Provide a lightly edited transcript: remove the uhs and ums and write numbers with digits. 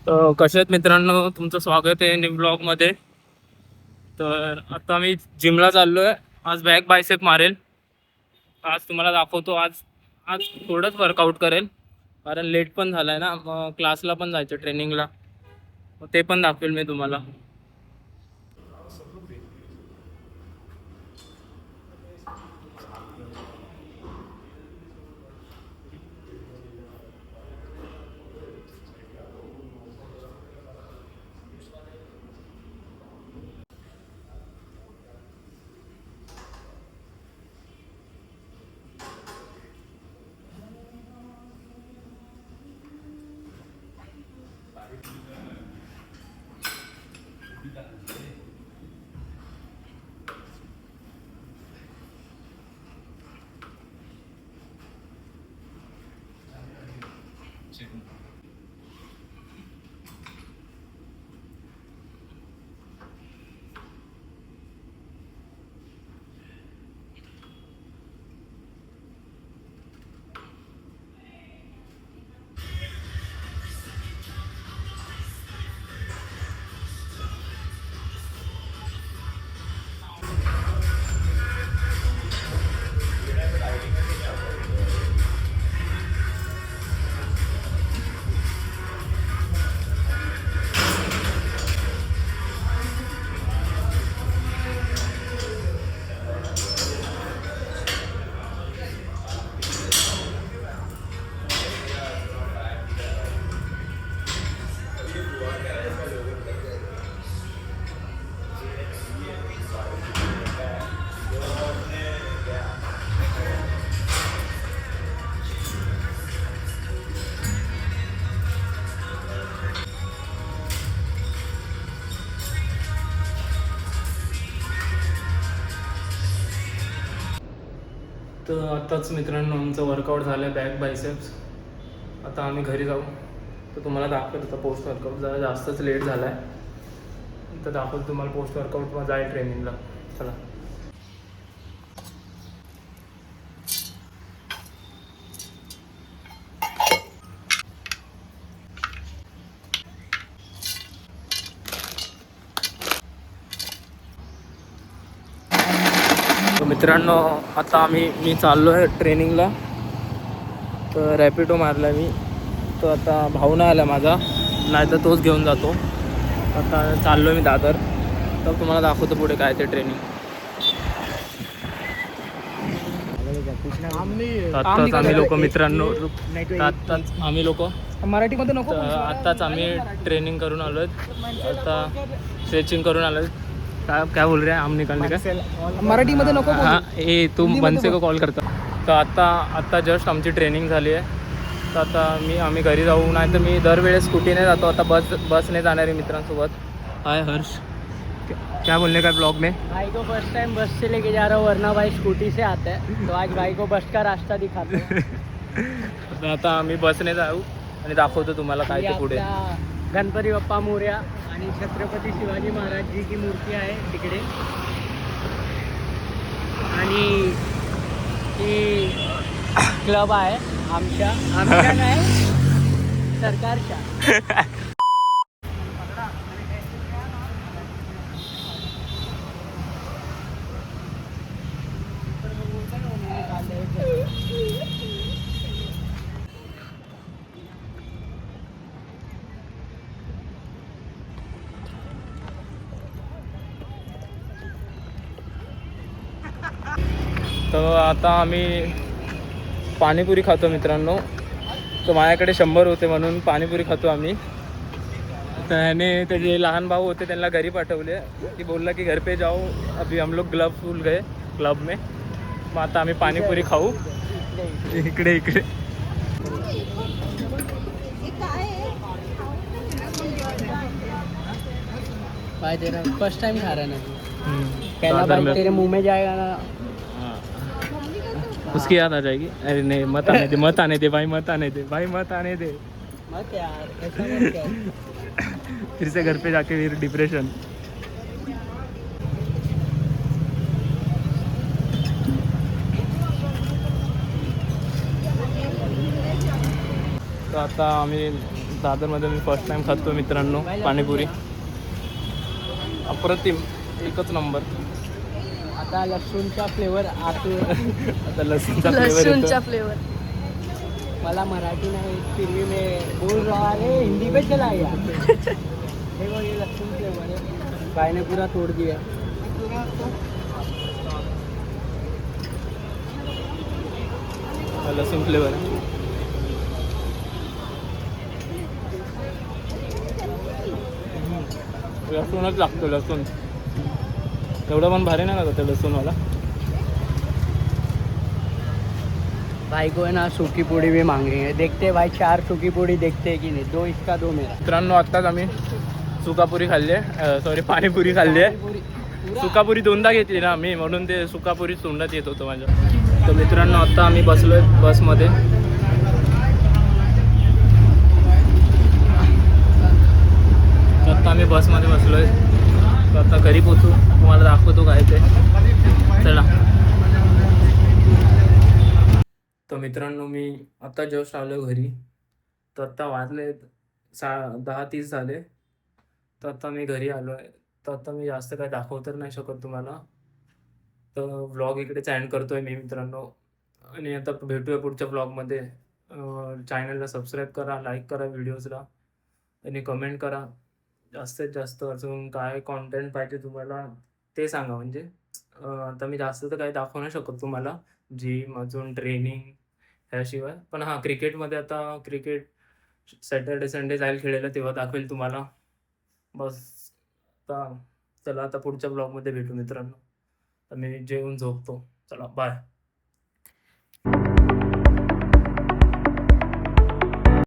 कसे आहेत मित्रांनो, तुमचं स्वागत आहे न्यू ब्लॉगमध्ये. तर आता मी जिमला चाललो आहे. आज बॅक बायसेप मारेल. आज तुम्हाला दाखवतो. आज आज थोडंच वर्कआउट करेल कारण लेट पण झालं आहे ना, मग क्लासला पण जायचं, ट्रेनिंगला. मग ते पण दाखवेल मी तुम्हाला. तर आताच मित्रांनो आमचं वर्कआउट झालं आहे, बॅक बायसेप्स. आता आम्ही घरी जाऊ. तर तुम्हाला दाखवत होता पोस्ट वर्कआउट. जरा जास्तच लेट झाला आहे. तर दाखवतो तुम्हाला पोस्ट वर्कआउट. मग जाईल ट्रेनिंगला. चला. मित्रांनो आता मी चाललो आहे ट्रेनिंगला. तर रॅपिडो मारला आहे मी. तर आता भाऊ नाही आला माझा, नाही तर तोच घेऊन जातो. आता चाललो आहे मी दादर. तर तुम्हाला दाखवतो पुढे काय ते ट्रेनिंग. आत्ताच आम्ही लोक मित्रांनो, आत्ताच आम्ही लोक मराठीमध्ये नको. आत्ताच आम्ही ट्रेनिंग करून आलो आहेत. आता स्ट्रेचिंग करून आलो आहेत. काय बोल रहे हैं हम निकलने का? मराठीमध्ये नको. हां, ए तुम बनसे को कॉल करता. तर आत्ता जस्ट आमची ट्रेनिंग झाली आहे. तर आता आम्ही घरी जाऊ. नाही तर मी दरवेळेस स्कूटीने जातो. आता बसने जाणार आहे मित्रांसोबत. हाय हर्ष, क्या बोलने का ब्लॉग में? भाई को फर्स्ट टाइम बस से लेके जा रहा हूँ, वरना भाई स्कूटी से आता है. तो आज भाई को बस का रास्ता दिखाते हैं. तर आता आम्ही बसने जाऊ आणि दाखवतो तुम्हाला काय ते पुढे. गणपती बाप्पा मोरया आणि छत्रपती शिवाजी महाराज जी की मूर्ती आहे तिकडे. आणि ही क्लब आहे आमच्या नाही, सरकारच्या. तर आता आम्ही पाणीपुरी खातो मित्रांनो. तर माझ्याकडे 100 होते म्हणून पाणीपुरी खातो आम्ही. तर ह्याने त्याचे लहान भाऊ होते, त्यांना घरी पाठवले. की बोलला की घर पे जाओ, अभी हम लोग क्लब फुल गए क्लब में. मग आता आम्ही पाणीपुरी खाऊ. इकडे भाई तेरा फर्स्ट टाइम खा रहा है ना? पहला बार तेरे मुंह में जाएगा ना, उसकी याद आ जाएगी. अरे नहीं, मत आने दे भाई, मत आने दे. मत यार, ऐसा मत कर. फिर से घर पे जाके फिर डिप्रेशन. तर आता आम्ही दादरमध्ये मी फर्स्ट टाइम खातो मित्रांनो पाणीपुरी. अप्रतिम, एकच नंबर. आता लसूणचा फ्लेवर आतून आता लसूणचा फ्लेवर लसूणचा फ्लेवर. मला मराठी नाही फिर भी मैं बोल रहा है हिंदी पे चला गया. हे बघ, ये लसूण फ्लेवर है. भाई ने पूरा तोड़ दिया. लसूण फ्लेवर. लसूणच लागतो, लसूण एवढं पण भारी नाही लागत ते लसूणवाला. भाई को है ना सूखी पूड़ी भी मांगेंगे. देखते हैं भाई 4 सूखी पूड़ी देखते हैं कि नहीं. 2 इसका 2 मेरा. मित्रांनो आत्ताच आम्ही सुकापुरी खाल्ली आहे, सॉरी पाणीपुरी खाल्ली आहे. पूरी सुकापुरी दोनदा घेतली ना आम्ही, म्हणून ते सुकापुरी तोंडात येत होतं माझ्या. तर मित्रांनो आता आम्ही बसलोय बसमध्ये. आता आम्ही बसमध्ये बसलोय. तर आता घरी पोचू, तुम्हाला दाखवतो काय ते. चला. तर मित्रांनो मी आता जस्ट आलो घरी. तर आता वाजले 10:30 झाले. तर आता मी घरी आलो आहे. तर आता मी जास्त काय दाखवू तर नाही शकत तुम्हाला. तर व्लॉग इकडेच एंड करतो आहे मी मित्रांनो. आणि आता भेटूया पुढच्या व्लॉगमध्ये. चॅनलला सबस्क्राईब करा, लाईक करा व्हिडिओजला आणि कमेंट करा. जास्तीत जास्त अजून काय कॉन्टेंट पाहिजे तुम्हाला ते सांगा. म्हणजे आता मी जास्त तर काही दाखवू नाही शकत तुम्हाला, जिम अजून ट्रेनिंग ह्याशिवाय. पण हां, क्रिकेटमध्ये आता क्रिकेट सॅटर्डे संडे जाईल खेळायला, तेव्हा दाखवेल तुम्हाला. बस आता चला, आता पुढच्या ब्लॉगमध्ये भेटू मित्रांनो. तर मी जेवून झोपतो. चला बाय.